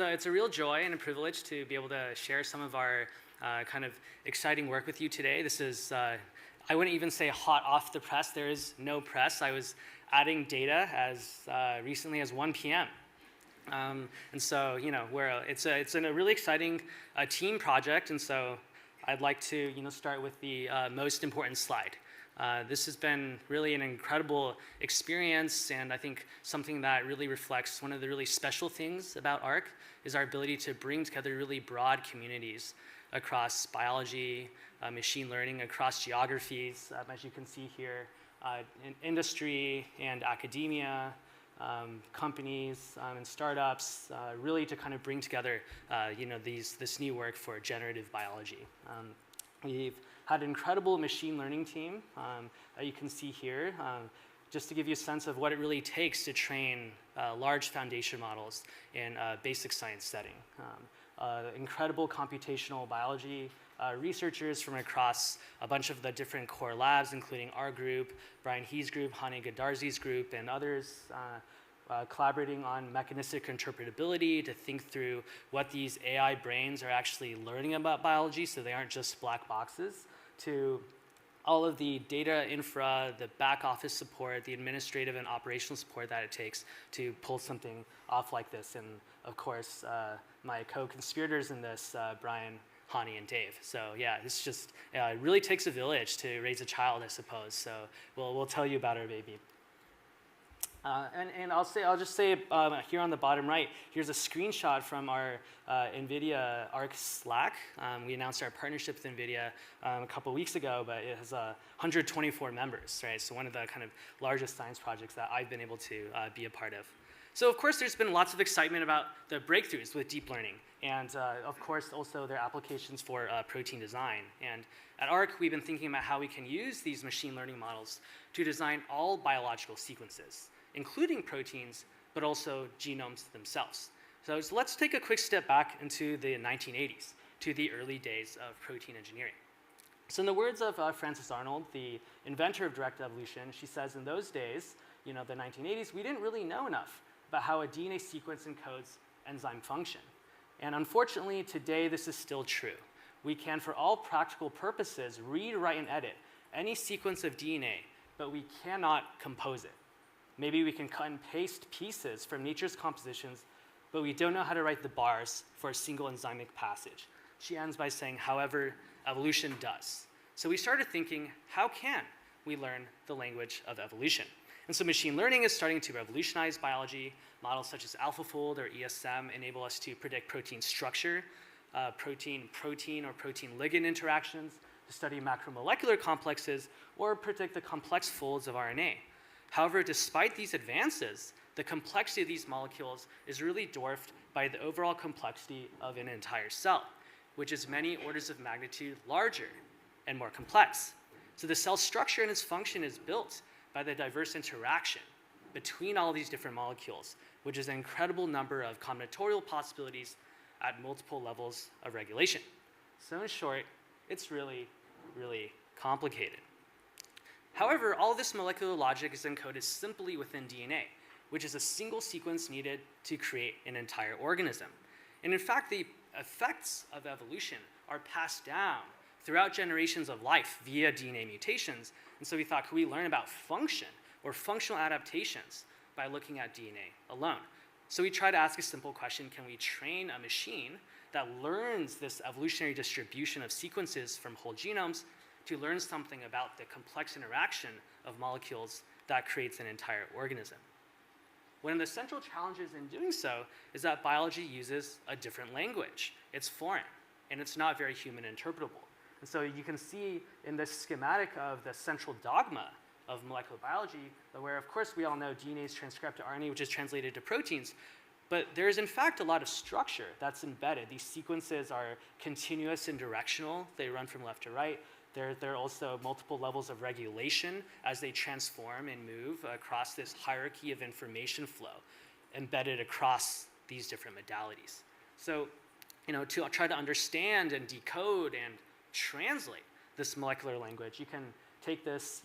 It's a real joy and a privilege to be able to share some of our kind of exciting work with you today. This is, I wouldn't even say hot off the press. There is no press. I was adding data as recently as 1 p.m. And so, you know, it's a really exciting team project, and so I'd like to, start with the most important slide. This has been really an incredible experience, and I think something that really reflects one of the really special things about Arc is our ability to bring together really broad communities across biology, machine learning, across geographies, as you can see here, in industry and academia, companies and startups, really to kind of bring together, this new work for generative biology. We've had an incredible machine learning team that you can see here, just to give you a sense of what it really takes to train large foundation models in a basic science setting. Incredible computational biology researchers from across a bunch of the different core labs, including our group, Brian He's group, Hani Gadarzi's group, and others, collaborating on mechanistic interpretability to think through what these AI brains are actually learning about biology, so they aren't just black boxes, to all of the data infra, the back office support, the administrative and operational support that it takes to pull something off like this. And of course, my co-conspirators in this, Brian, Hani, and Dave. So yeah, this just it really takes a village to raise a child, I suppose. So we'll tell you about our baby. And I'll just say here on the bottom right, here's a screenshot from our NVIDIA Arc Slack. We announced our partnership with NVIDIA a couple weeks ago, but it has 124 members, right? So one of the kind of largest science projects that I've been able to be a part of. So of course, there's been lots of excitement about the breakthroughs with deep learning, and of course also their applications for protein design. And at Arc, we've been thinking about how we can use these machine learning models to design all biological sequences, including proteins, but also genomes themselves. So let's take a quick step back into the 1980s, to the early days of protein engineering. So in the words of Frances Arnold, the inventor of direct evolution, she says in those days, the 1980s, we didn't really know enough about how a DNA sequence encodes enzyme function. And unfortunately, today this is still true. We can, for all practical purposes, read, write, and edit any sequence of DNA, but we cannot compose it. Maybe we can cut and paste pieces from nature's compositions, but we don't know how to write the bars for a single enzymic passage. She ends by saying, however, evolution does. So we started thinking, how can we learn the language of evolution? And so machine learning is starting to revolutionize biology. Models such as AlphaFold or ESM enable us to predict protein structure, protein-protein or protein-ligand interactions, to study macromolecular complexes, or predict the complex folds of RNA. However, despite these advances, the complexity of these molecules is really dwarfed by the overall complexity of an entire cell, which is many orders of magnitude larger and more complex. So the cell structure and its function is built by the diverse interaction between all these different molecules, which is an incredible number of combinatorial possibilities at multiple levels of regulation. So in short, it's really, really complicated. However, all this molecular logic is encoded simply within DNA, which is a single sequence needed to create an entire organism. And in fact, the effects of evolution are passed down throughout generations of life via DNA mutations. And so we thought, could we learn about function or functional adaptations by looking at DNA alone? So we tried to ask a simple question: can we train a machine that learns this evolutionary distribution of sequences from whole genomes to learn something about the complex interaction of molecules that creates an entire organism? One of the central challenges in doing so is that biology uses a different language. It's foreign, and it's not very human interpretable. And so you can see in this schematic of the central dogma of molecular biology, where of course we all know DNA is transcribed to RNA, which is translated to proteins, but there is in fact a lot of structure that's embedded. These sequences are continuous and directional. They run from left to right. There are also multiple levels of regulation as they transform and move across this hierarchy of information flow embedded across these different modalities. So, to try to understand and decode and translate this molecular language, you can take this,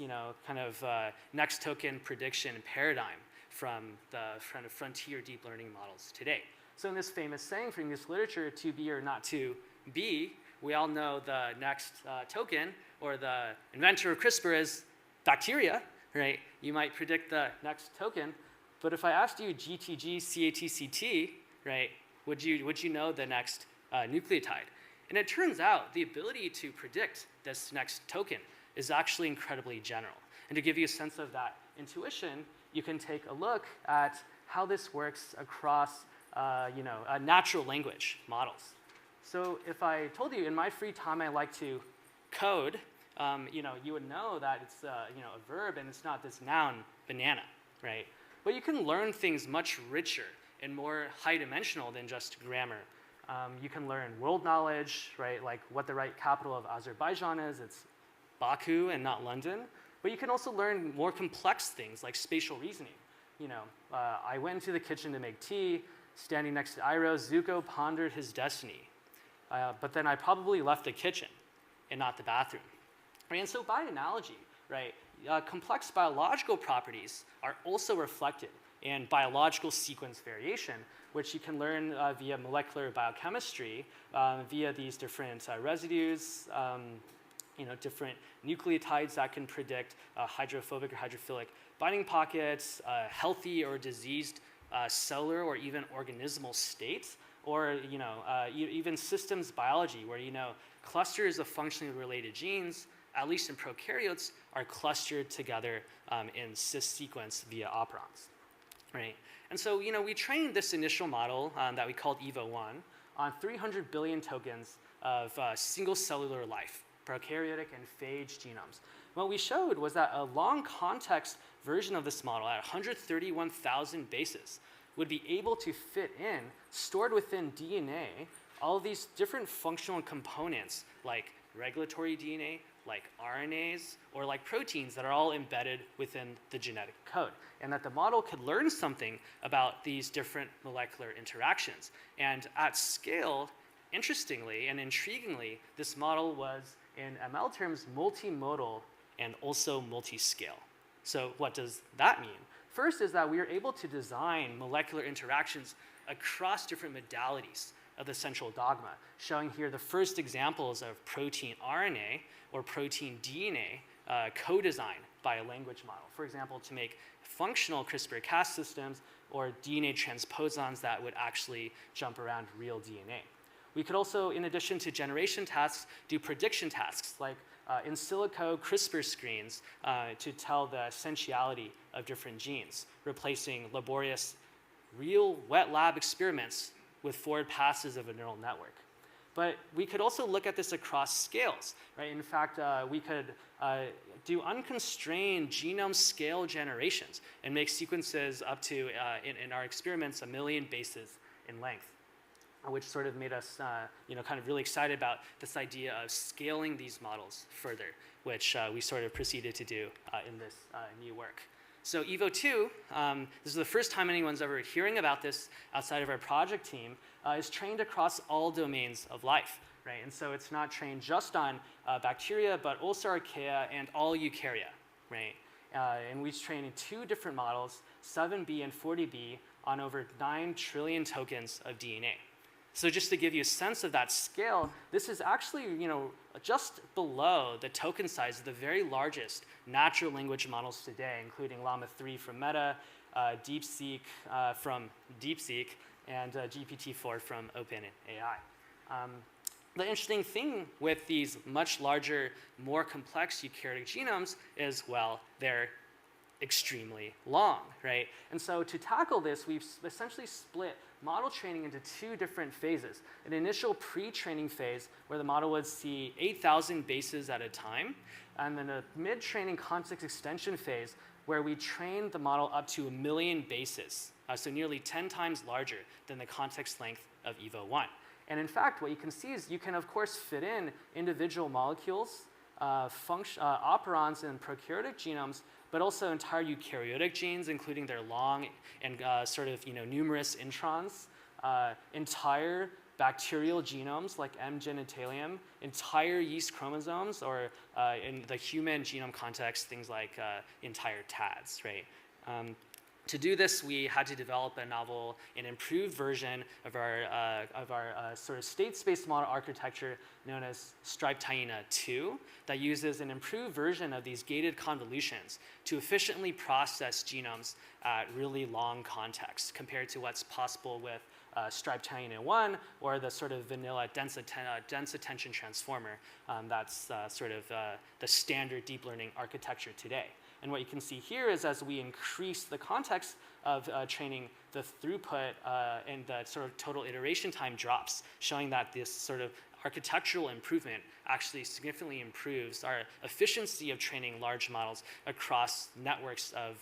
kind of next token prediction paradigm from the frontier deep learning models today. So in this famous saying from English literature, to be or not to be, we all know the next token, or the inventor of CRISPR is bacteria, right? You might predict the next token, but if I asked you GTG, CATCT, right, would you know the next nucleotide? And it turns out the ability to predict this next token is actually incredibly general. And to give you a sense of that intuition, you can take a look at how this works across natural language models. So if I told you in my free time I like to code, you would know that it's a verb and it's not this noun, banana, right? But you can learn things much richer and more high-dimensional than just grammar. You can learn world knowledge, right? Like what the right capital of Azerbaijan is. It's Baku and not London. But you can also learn more complex things like spatial reasoning. I went into the kitchen to make tea. Standing next to Iroh, Zuko pondered his destiny. But then I probably left the kitchen and not the bathroom. Right? And so by analogy, right, complex biological properties are also reflected in biological sequence variation, which you can learn via molecular biochemistry, via these different residues, different nucleotides that can predict hydrophobic or hydrophilic binding pockets, healthy or diseased cellular or even organismal states, or even systems biology, where clusters of functionally related genes, at least in prokaryotes, are clustered together in cis sequence via operons. Right? And so, we trained this initial model that we called EVO1 on 300 billion tokens of single cellular life, prokaryotic and phage genomes. What we showed was that a long context version of this model at 131,000 bases would be able to fit in, stored within DNA, all of these different functional components like regulatory DNA, like RNAs, or like proteins that are all embedded within the genetic code, and that the model could learn something about these different molecular interactions. And at scale, interestingly and intriguingly, this model was, in ML terms, multimodal and also multiscale. So what does that mean? First is that we are able to design molecular interactions across different modalities of the central dogma, showing here the first examples of protein RNA or protein DNA co-designed by a language model. For example, to make functional CRISPR-Cas systems or DNA transposons that would actually jump around real DNA. We could also, in addition to generation tasks, do prediction tasks like in silico CRISPR screens to tell the essentiality of different genes, replacing laborious real wet lab experiments with forward passes of a neural network. But we could also look at this across scales, right? In fact, we could do unconstrained genome scale generations and make sequences up to, in our experiments, 1 million bases in length, which sort of made us kind of really excited about this idea of scaling these models further, which we sort of proceeded to do in this new work. So EVO2, this is the first time anyone's ever hearing about this outside of our project team, is trained across all domains of life, right? And so it's not trained just on bacteria, but also archaea and all eukarya, right? And we trained in 2 different models, 7B and 40B, on over 9 trillion tokens of DNA. So just to give you a sense of that scale, this is actually, just below the token size of the very largest natural language models today, including Llama 3 from Meta, DeepSeek from DeepSeek, and GPT-4 from OpenAI. The interesting thing with these much larger, more complex eukaryotic genomes is, well, they're extremely long, right? And so to tackle this, we've essentially split model training into 2 different phases. An initial pre-training phase where the model would see 8,000 bases at a time, and then a mid-training context extension phase where we train the model up to 1 million bases, so nearly 10 times larger than the context length of EVO1. And in fact, what you can see is you can, of course, fit in individual molecules, operons and prokaryotic genomes, but also entire eukaryotic genes, including their long and numerous introns, entire bacterial genomes like M. genitalium, entire yeast chromosomes, or in the human genome context, things like entire TADs, right? To do this, we had to develop a novel, an improved version of our sort of state space model architecture known as striped hyena 2 that uses an improved version of these gated convolutions to efficiently process genomes at really long contexts compared to what's possible with striped hyena 1 or the sort of vanilla dense attention transformer that's sort of the standard deep learning architecture today. And what you can see here is as we increase the context of training, the throughput and the sort of total iteration time drops, showing that this sort of architectural improvement actually significantly improves our efficiency of training large models across networks of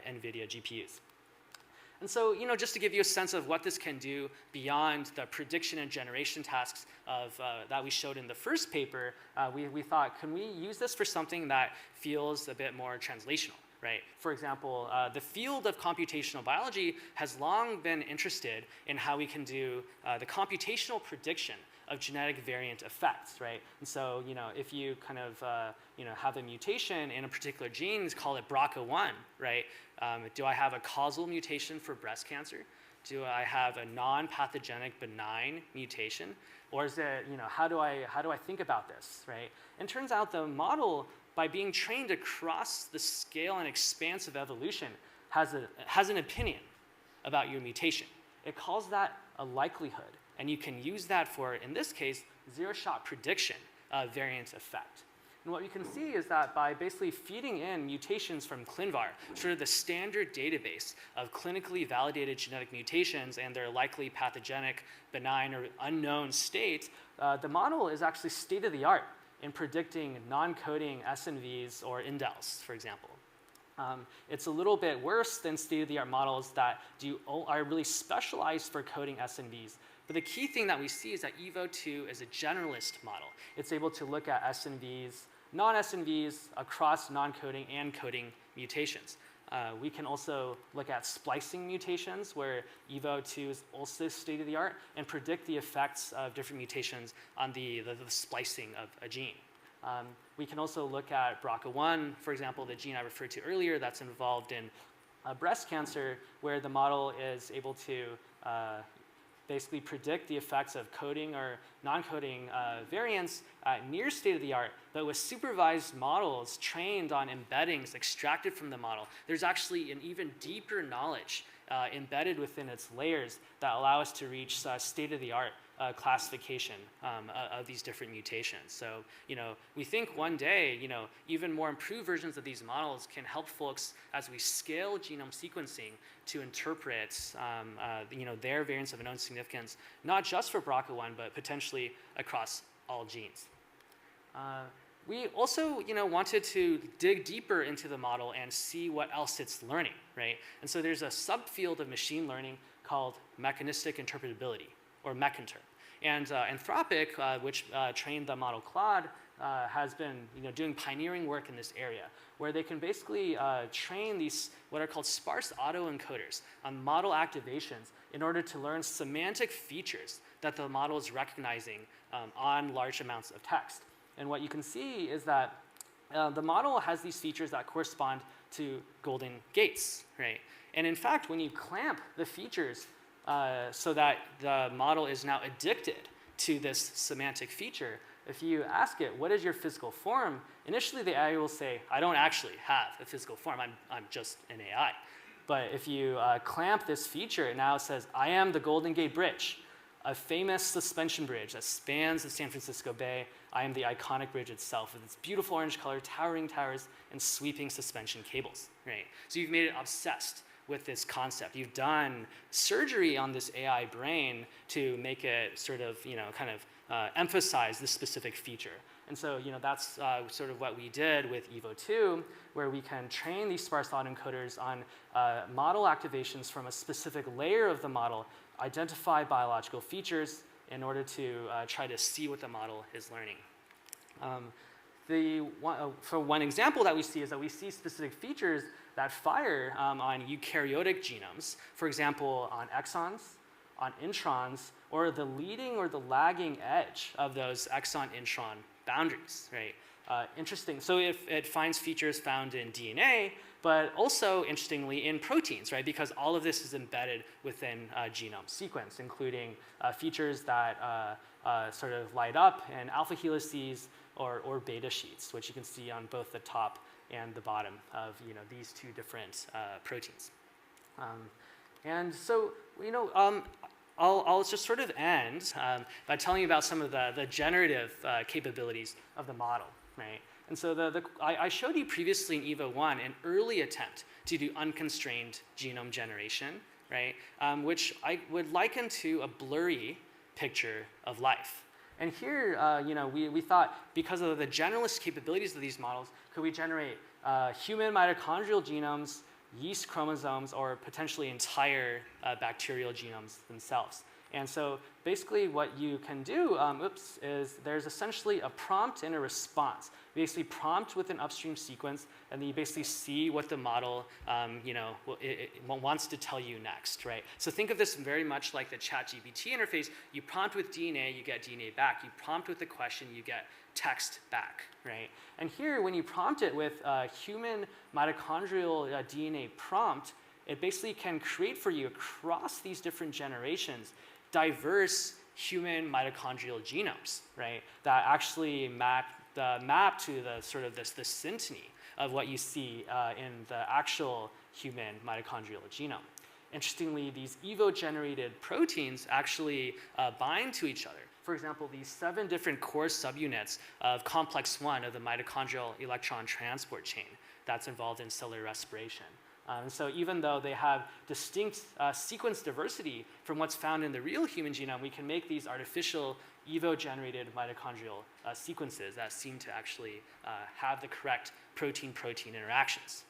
NVIDIA GPUs. And so, just to give you a sense of what this can do beyond the prediction and generation tasks that we showed in the first paper, we thought, can we use this for something that feels a bit more translational, right? For example, the field of computational biology has long been interested in how we can do the computational prediction of genetic variant effects, right? And so, if you kind of, have a mutation in a particular gene, call it BRCA1, right? Do I have a causal mutation for breast cancer? Do I have a non-pathogenic benign mutation? Or is it, how do I think about this, right? And it turns out the model, by being trained across the scale and expanse of evolution, has an opinion about your mutation. It calls that a likelihood. And you can use that for, in this case, zero-shot prediction of variant effect. And what you can see is that by basically feeding in mutations from ClinVar, sort of the standard database of clinically validated genetic mutations and their likely pathogenic, benign, or unknown state, the model is actually state-of-the-art in predicting non-coding SNVs or indels, for example. It's a little bit worse than state-of-the-art models that are really specialized for coding SNVs. But the key thing that we see is that EVO2 is a generalist model. It's able to look at SNVs, non-SNVs across non-coding and coding mutations. We can also look at splicing mutations where EVO2 is also state-of-the-art and predict the effects of different mutations on the splicing of a gene. We can also look at BRCA1, for example, the gene I referred to earlier that's involved in breast cancer, where the model is able to basically predict the effects of coding or non-coding variants at near state-of-the-art, but with supervised models trained on embeddings extracted from the model. There's actually an even deeper knowledge embedded within its layers that allow us to reach state-of-the-art classification of these different mutations. So, we think one day, even more improved versions of these models can help folks as we scale genome sequencing to interpret, their variants of unknown significance, not just for BRCA1, but potentially across all genes. We also, wanted to dig deeper into the model and see what else it's learning, right? And so there's a subfield of machine learning called mechanistic interpretability, or MECINTER. And Anthropic, which trained the model Claude, has been doing pioneering work in this area, where they can basically train these what are called sparse autoencoders on model activations in order to learn semantic features that the model is recognizing on large amounts of text. And what you can see is that the model has these features that correspond to golden gates, right? And in fact, when you clamp the features so that the model is now addicted to this semantic feature, if you ask it, what is your physical form? Initially, the AI will say, I don't actually have a physical form. I'm just an AI. But if you clamp this feature, it now says, I am the Golden Gate Bridge, a famous suspension bridge that spans the San Francisco Bay. I am the iconic bridge itself with its beautiful orange color, towering towers, and sweeping suspension cables, right? So you've made it obsessed with this concept. You've done surgery on this AI brain to make it sort of, emphasize this specific feature. And so, that's sort of what we did with EVO2, where we can train these sparse autoencoders on model activations from a specific layer of the model, identify biological features in order to try to see what the model is learning. For one example that we see is that we see specific features that fire on eukaryotic genomes, for example, on exons, on introns or the leading or the lagging edge of those exon-intron boundaries, right? Interesting. So if it finds features found in DNA, but also interestingly in proteins, right? Because all of this is embedded within a genome sequence, including features that sort of light up in alpha helices or beta sheets, which you can see on both the top and the bottom of these two different proteins. And so I'll just sort of end by telling you about some of the generative capabilities of the model, right? And so I showed you previously in EVO1 an early attempt to do unconstrained genome generation, right? Which I would liken to a blurry picture of life. And here, we thought because of the generalist capabilities of these models, could we generate human mitochondrial genomes, yeast chromosomes, or potentially entire bacterial genomes themselves. And so basically what you can do, is there's essentially a prompt and a response. You basically prompt with an upstream sequence, and then you basically see what the model it wants to tell you next, right? So think of this very much like the ChatGPT interface. You prompt with DNA, you get DNA back. You prompt with a question, you get text back, right? And here, when you prompt it with a human mitochondrial DNA prompt, it basically can create for you across these different generations diverse human mitochondrial genomes, right? That actually map to the sort of the synteny of what you see in the actual human mitochondrial genome. Interestingly, these evo-generated proteins actually bind to each other. For example, these 7 different core subunits of complex 1 of the mitochondrial electron transport chain that's involved in cellular respiration. And so even though they have distinct sequence diversity from what's found in the real human genome, we can make these artificial evo-generated mitochondrial sequences that seem to actually have the correct protein-protein interactions.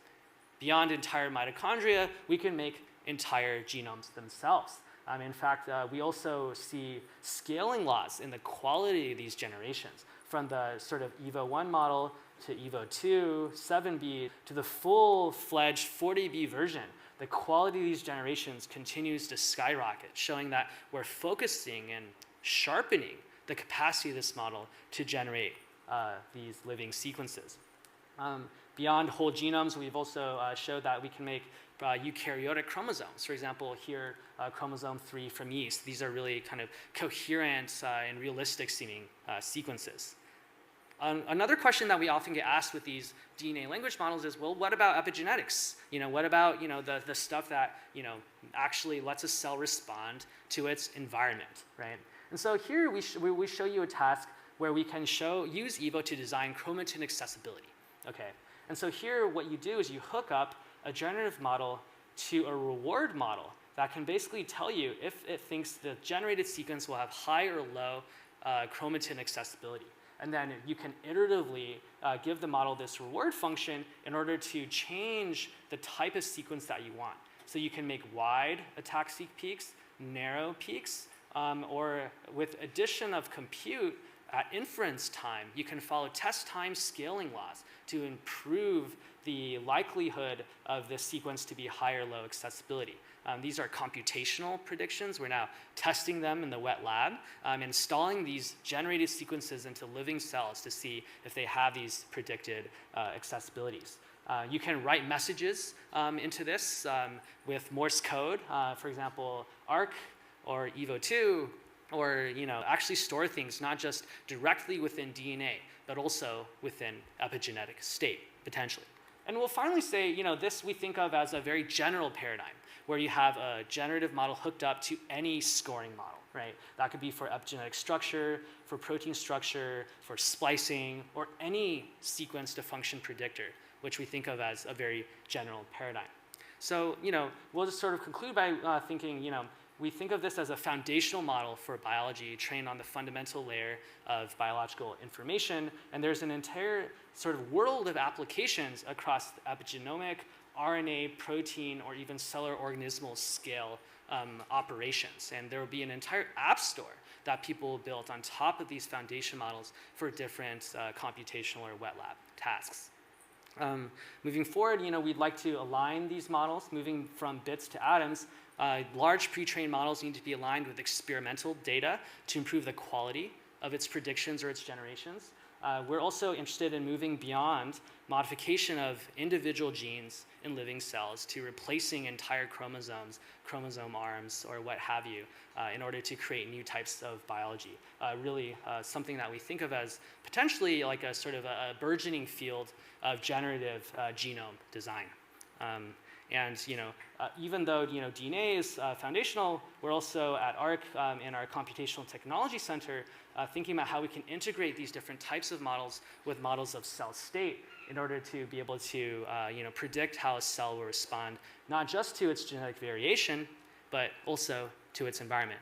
Beyond entire mitochondria, we can make entire genomes themselves. In fact, we also see scaling laws in the quality of these generations, from the sort of EVO1 model to EVO2, 7b, to the full-fledged 40b version. The quality of these generations continues to skyrocket, showing that we're focusing and sharpening the capacity of this model to generate these living sequences. Beyond whole genomes, we've also showed that we can make eukaryotic chromosomes. For example, here, chromosome 3 from yeast. These are really kind of coherent and realistic seeming sequences. Another question that we often get asked with these DNA language models is, well, what about epigenetics? What about the stuff that actually lets a cell respond to its environment, right? And so here we show you a task where we can use EVO to design chromatin accessibility. Okay, and so here what you do is you hook up a generative model to a reward model that can basically tell you if it thinks the generated sequence will have high or low chromatin accessibility. And then you can iteratively give the model this reward function in order to change the type of sequence that you want. So you can make wide attack-seq peaks, narrow peaks, or with addition of compute at inference time, you can follow test time scaling laws to improve the likelihood of this sequence to be high or low accessibility. These are computational predictions. We're now testing them in the wet lab, installing these generated sequences into living cells to see if they have these predicted accessibilities. You can write messages into this with Morse code, for example, Arc or EVO2, or actually store things not just directly within DNA, but also within epigenetic state, potentially. And we'll finally say, this we think of as a very general paradigm, where you have a generative model hooked up to any scoring model, right? That could be for epigenetic structure, for protein structure, for splicing, or any sequence to function predictor, which we think of as a very general paradigm. So, we'll just sort of conclude by thinking, we think of this as a foundational model for biology trained on the fundamental layer of biological information, and there's an entire sort of world of applications across epigenomic, RNA, protein, or even cellular organismal scale operations. And there will be an entire app store that people built on top of these foundation models for different computational or wet lab tasks. Moving forward, we'd like to align these models, moving from bits to atoms, Large pre-trained models need to be aligned with experimental data to improve the quality of its predictions or its generations. We're also interested in moving beyond modification of individual genes in living cells to replacing entire chromosomes, chromosome arms, or what have you, in order to create new types of biology. Really something that we think of as potentially like a sort of a burgeoning field of generative genome design. And even though DNA is foundational, we're also at Arc in our Computational Technology Center thinking about how we can integrate these different types of models with models of cell state in order to be able to predict how a cell will respond, not just to its genetic variation, but also to its environment.